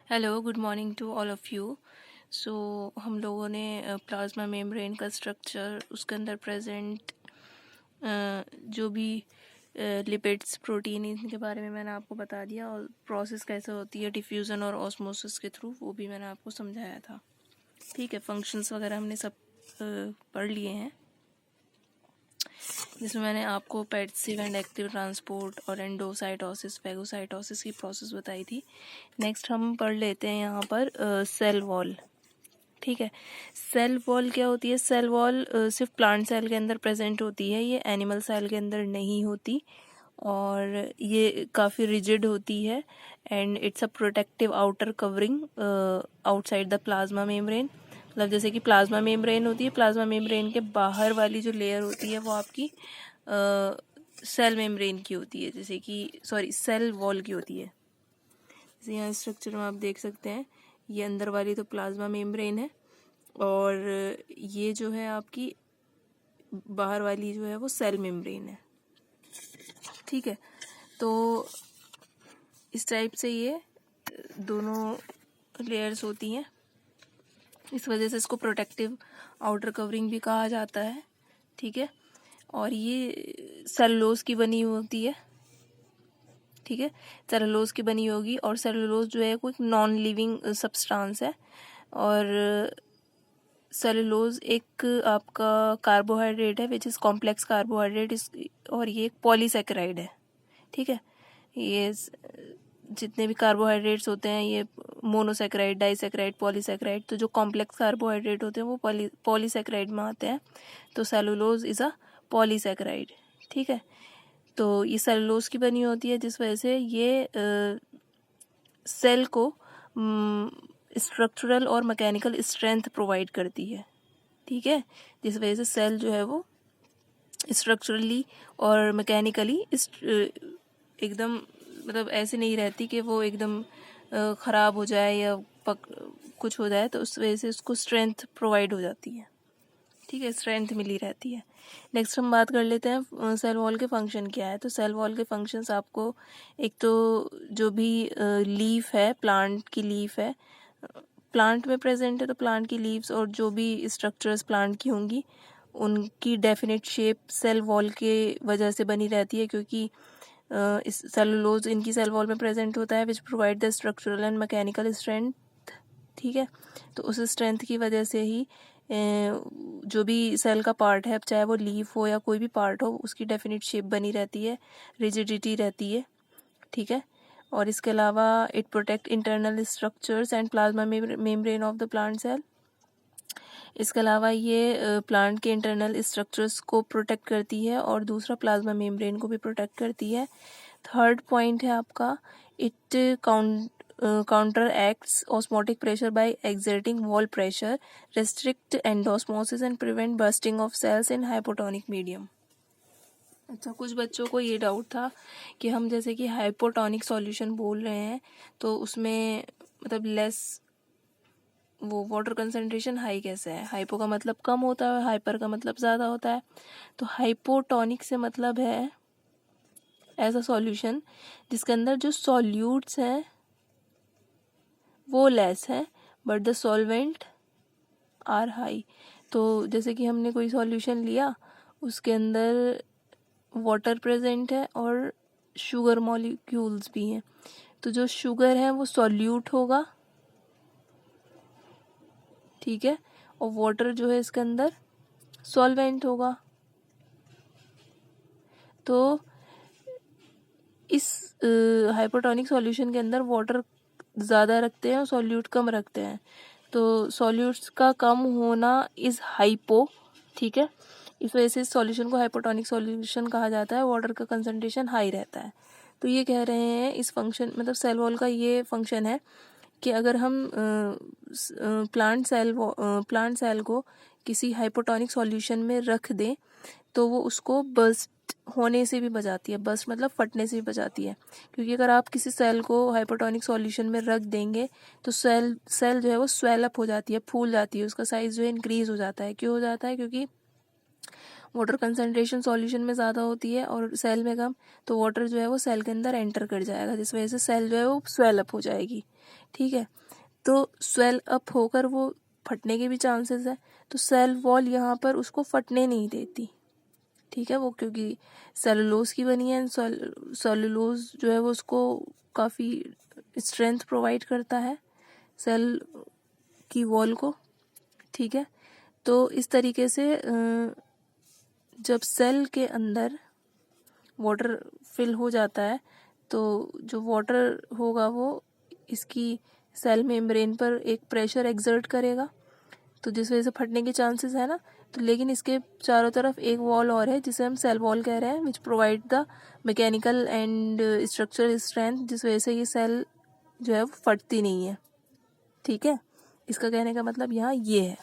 Hello, good morning to all of you. हम लोगों ने प्लाज्मा मेम्ब्रेन का स्ट्रक्चर, उसके अंदर प्रेजेंट जो भी लिपिड्स, प्रोटीन, इनके बारे में मैंने आपको बता दिया, और प्रोसेस कैसे होती है डिफ्यूज़न और ऑस्मोसिस के थ्रू, वो भी मैंने आपको समझाया था। ठीक है, फंक्शंस वगैरह हमने सब पढ़ लिए हैं, जिसमें मैंने आपको पैसिव एंड एक्टिव ट्रांसपोर्ट और एंडोसाइटोसिस, फैगोसाइटोसिस की प्रोसेस बताई थी। नेक्स्ट हम पढ़ लेते हैं यहाँ पर सेल वॉल। ठीक है, सेल वॉल क्या होती है? सेल वॉल सिर्फ प्लांट सेल के अंदर प्रेजेंट होती है, ये एनिमल सेल के अंदर नहीं होती, और ये काफ़ी रिजिड होती है, and it's a protective outer covering outside the plasma membrane. मतलब जैसे कि प्लाज्मा मेम्ब्रेन होती है, प्लाज्मा मेम्ब्रेन के बाहर वाली जो लेयर होती है वो आपकी सेल मेम्ब्रेन की होती है, जैसे कि सेल वॉल की होती है। जैसे यहाँ स्ट्रक्चर में आप देख सकते हैं, ये अंदर वाली तो प्लाज्मा मेम्ब्रेन है, और ये जो है आपकी बाहर वाली जो है वो सेल मेम्ब्रेन है। ठीक है, तो इस टाइप से ये दोनों लेयर्स होती हैं, इस वजह से इसको प्रोटेक्टिव आउटर कवरिंग भी कहा जाता है। ठीक है, और ये सेलुलोज की बनी होती है। ठीक है, सेलुलोज की बनी होगी, और सेलुलोज जो है कोई नॉन लिविंग सब्सटेंस है, और सेलुलोज एक आपका कार्बोहाइड्रेट है विच इज़ कॉम्प्लेक्स कार्बोहाइड्रेट, और ये एक पॉलीसेकेराइड है। ठीक है, ये जितने भी कार्बोहाइड्रेट्स होते हैं, ये मोनोसेकेराइड, डाइसेकेराइड, पॉलीसेकेराइड, तो जो कॉम्प्लेक्स कार्बोहाइड्रेट होते हैं वो पॉलीसेकेराइड में आते हैं। तो सेलुलोज इज़ अ पॉलीसेकेराइड। ठीक है, तो ये सेलुलोज की बनी होती है, जिस वजह से ये सेल को स्ट्रक्चरल और मैकेनिकल स्ट्रेंथ प्रोवाइड करती है। ठीक है, जिस वजह से सेल जो है वो स्ट्रक्चरली और मैकेनिकली एकदम, मतलब ऐसे नहीं रहती कि वो एकदम ख़राब हो जाए या कुछ हो जाए, तो उस वजह से उसको स्ट्रेंथ प्रोवाइड हो जाती है। ठीक है, स्ट्रेंथ मिली रहती है। नेक्स्ट हम बात कर लेते हैं सेल वॉल के फंक्शन क्या है। तो सेल वॉल के फंक्शंस आपको, एक तो जो भी लीफ है, प्लांट की लीफ है, प्लांट में प्रेजेंट है, तो प्लांट की लीव्स और जो भी स्ट्रक्चर्स प्लांट की होंगी, उनकी डेफिनेट शेप सेल वॉल के वजह से बनी रहती है, क्योंकि इस सेलुलोज इनकी सेल वॉल में प्रेजेंट होता है, which provide the structural and mechanical strength. ठीक है, तो उस स्ट्रेंथ की वजह से ही जो भी सेल का पार्ट है, चाहे वो लीफ हो या कोई भी पार्ट हो, उसकी डेफिनेट शेप बनी रहती है, रिजिडिटी रहती है। ठीक है, और इसके अलावा it protect internal structures and plasma membrane of the plant cell. इसके अलावा ये प्लांट के इंटरनल स्ट्रक्चर्स को प्रोटेक्ट करती है, और दूसरा प्लाज्मा मेम्ब्रेन को भी प्रोटेक्ट करती है। थर्ड पॉइंट है आपका, it counteracts osmotic pressure by exerting wall pressure, restrict endosmosis and prevent bursting of cells in hypotonic medium. अच्छा, कुछ बच्चों को ये डाउट था कि हम जैसे कि हाइपोटोनिक सॉल्यूशन बोल रहे हैं, तो उसमें मतलब लेस वो वाटर कंसंट्रेशन हाई कैसे है? हाइपो का मतलब कम होता है, हाइपर का मतलब ज़्यादा होता है। तो हाइपोटोनिक से मतलब है ऐसा सॉल्यूशन जिसके अंदर जो सॉल्यूट्स हैं वो लेस है, but the solvent are high. तो जैसे कि हमने कोई सॉल्यूशन लिया, उसके अंदर वाटर प्रेजेंट है और शुगर मॉलिक्यूल्स भी हैं, तो जो शुगर है वो सॉल्यूट होगा। ठीक है, और वाटर जो है इसके अंदर सॉल्वेंट होगा। तो इस हाइपोटोनिक सॉल्यूशन के अंदर वाटर ज़्यादा रखते हैं और सॉल्यूट कम रखते हैं, तो सॉल्यूट्स का कम होना इज़ हाइपो। ठीक है, इस वजह से इस सॉल्यूशन को हाइपोटोनिक सॉल्यूशन कहा जाता है, वाटर का कंसंट्रेशन हाई रहता है। तो ये कह रहे हैं इस फंक्शन, मतलब सेल वॉल का ये फंक्शन है कि अगर हम प्लांट सेल को किसी हाइपोटोनिक सॉल्यूशन में रख दें, तो वो उसको बस्ट होने से भी बचाती है। बस्ट मतलब फटने से भी बचाती है, क्योंकि अगर आप किसी सेल को हाइपोटोनिक सॉल्यूशन में रख देंगे तो सेल जो है वो स्वेल अप हो जाती है, फूल जाती है, उसका साइज जो है इंक्रीज हो जाता है। क्यों हो जाता है? क्योंकि वाटर कंसंट्रेशन सॉल्यूशन में ज़्यादा होती है और सेल में कम, तो वाटर जो है वो सेल के अंदर एंटर कर जाएगा, जिस वजह से सेल जो है वो स्वेल अप हो जाएगी। ठीक है, तो स्वेल अप होकर वो फटने के भी चांसेस है, तो सेल वॉल यहाँ पर उसको फटने नहीं देती। ठीक है, वो क्योंकि सेलुलोज की बनी है, सेलुलोज जो है वो उसको काफ़ी स्ट्रेंथ प्रोवाइड करता है सेल की वॉल को। ठीक है, तो इस तरीके से जब सेल के अंदर वाटर फिल हो जाता है तो जो वाटर होगा वो इसकी सेल मेम्ब्रेन पर एक प्रेशर एक्सर्ट करेगा, तो जिस वजह से फटने के चांसेस है ना। तो लेकिन इसके चारों तरफ एक वॉल और है जिसे हम सेल वॉल कह रहे हैं, which provide the mechanical and structural strength, जिस वजह से ये सेल जो है वो फटती नहीं है। ठीक है, इसका कहने का मतलब यहाँ ये है।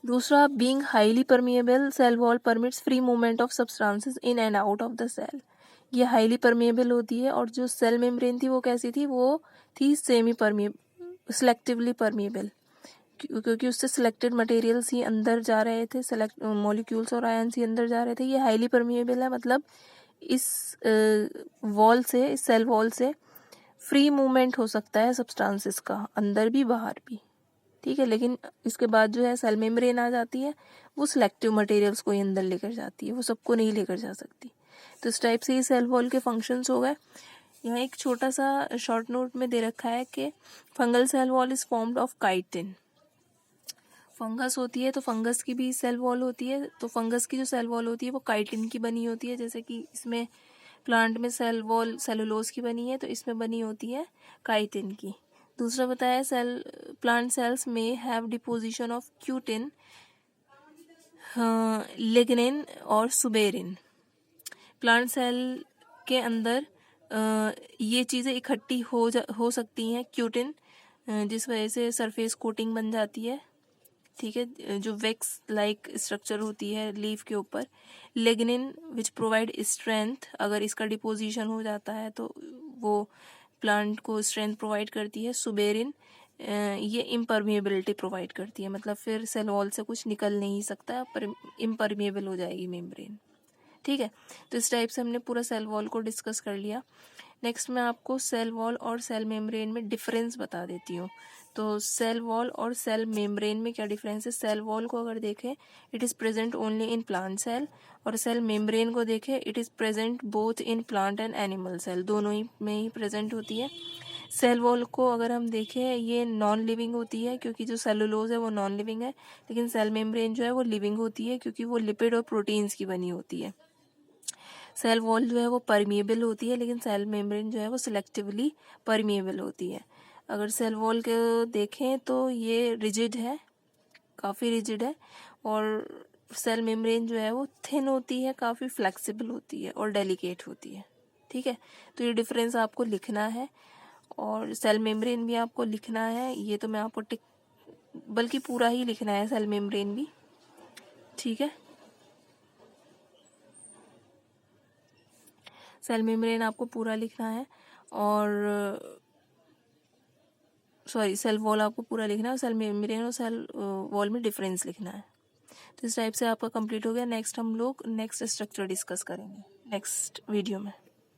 दूसरा, being highly permeable cell wall permits free movement of substances in and out of the cell. ये हाईली परमिएबल होती है, और जो सेल मेम्ब्रेन थी वो कैसी थी, वो थी सेमी परमिएबल, सिलेक्टिवली परमिएबल, क्योंकि उससे सिलेक्टेड मटेरियल्स ही अंदर जा रहे थे, सेलेक्ट मॉलिक्यूल्स और आयंस ही अंदर जा रहे थे। ये हाईली परमिएबल है, मतलब इस वॉल से, इस सेल वॉल से फ्री मूवमेंट हो सकता है सब्सटेंसेस का, अंदर भी बाहर भी। ठीक है, लेकिन इसके बाद जो है सेल मेम्ब्रेन आ जाती है, वो सिलेक्टिव मटेरियल्स को ही अंदर लेकर जाती है, वो सबको नहीं लेकर जा सकती। तो इस टाइप से ये सेल वॉल के फंक्शंस हो गए। यहाँ एक छोटा सा शॉर्ट नोट में दे रखा है कि fungal cell wall is formed of chitin. Fungus होती है तो फंगस की भी सेल वॉल होती है, तो फंगस की जो सेल वॉल होती है वो काइटिन की बनी होती है, जैसे कि इसमें प्लांट में सेल वॉल सेलुलोज की बनी है, तो इसमें बनी होती है काइटिन की। दूसरा बताया, सेल प्लांट सेल्स में have deposition of cutin, lignin और सुबेरिन। प्लांट सेल के अंदर ये चीज़ें इकट्ठी हो सकती हैं, क्यूटिन, जिस वजह से सरफेस कोटिंग बन जाती है। ठीक है, जो वैक्स लाइक स्ट्रक्चर होती है लीफ के ऊपर। लिग्निन विच प्रोवाइड स्ट्रेंथ, अगर इसका डिपोजिशन हो जाता है तो वो प्लांट को स्ट्रेंथ प्रोवाइड करती है। सुबेरिन ये इम्परमिएबिलिटी प्रोवाइड करती है, मतलब फिर सेल वॉल से कुछ निकल नहीं सकता, पर इम्परमिएबल हो जाएगी मेम्ब्रेन। ठीक है, तो इस टाइप से हमने पूरा सेल वॉल को डिस्कस कर लिया। नेक्स्ट मैं आपको सेल वॉल और सेल मेम्ब्रेन में डिफरेंस बता देती हूँ। तो सेल वॉल और सेल मेम्ब्रेन में क्या डिफरेंस है। सेल वॉल को अगर देखें, it is present only in plant cell, और सेल मेम्ब्रेन को देखें, it is present both in plant and animal cell, दोनों ही में ही प्रेजेंट होती है। सेल वॉल को अगर हम देखें, ये नॉन लिविंग होती है, क्योंकि जो सेलुलोज है वो नॉन लिविंग है, लेकिन सेल मेम्ब्रेन जो है वो लिविंग होती है, क्योंकि वो लिपिड और प्रोटीन्स की बनी होती है। सेल वॉल जो है वो परमिएबल होती है, लेकिन सेल मेम्ब्रेन जो है वो सिलेक्टिवली परमिएबल होती है। अगर सेल वॉल को देखें तो ये रिजिड है, काफ़ी रिजिड है, और सेल मेम्ब्रेन जो है वो थिन होती है, काफ़ी फ्लेक्सिबल होती है और डेलिकेट होती है। ठीक है, तो ये डिफरेंस आपको लिखना है, और सेल मेम्ब्रेन भी आपको लिखना है। ये तो मैं आपको बल्कि पूरा ही लिखना है सेल मेम्ब्रेन भी। ठीक है, सेल मेम्ब्रेन आपको पूरा लिखना है, और सॉरी, सेल वॉल आपको पूरा लिखना है, और सेल मेम्ब्रेन और सेल वॉल में डिफरेंस लिखना है। तो इस टाइप से आपका कंप्लीट हो गया। नेक्स्ट हम लोग नेक्स्ट स्ट्रक्चर डिस्कस करेंगे नेक्स्ट वीडियो में।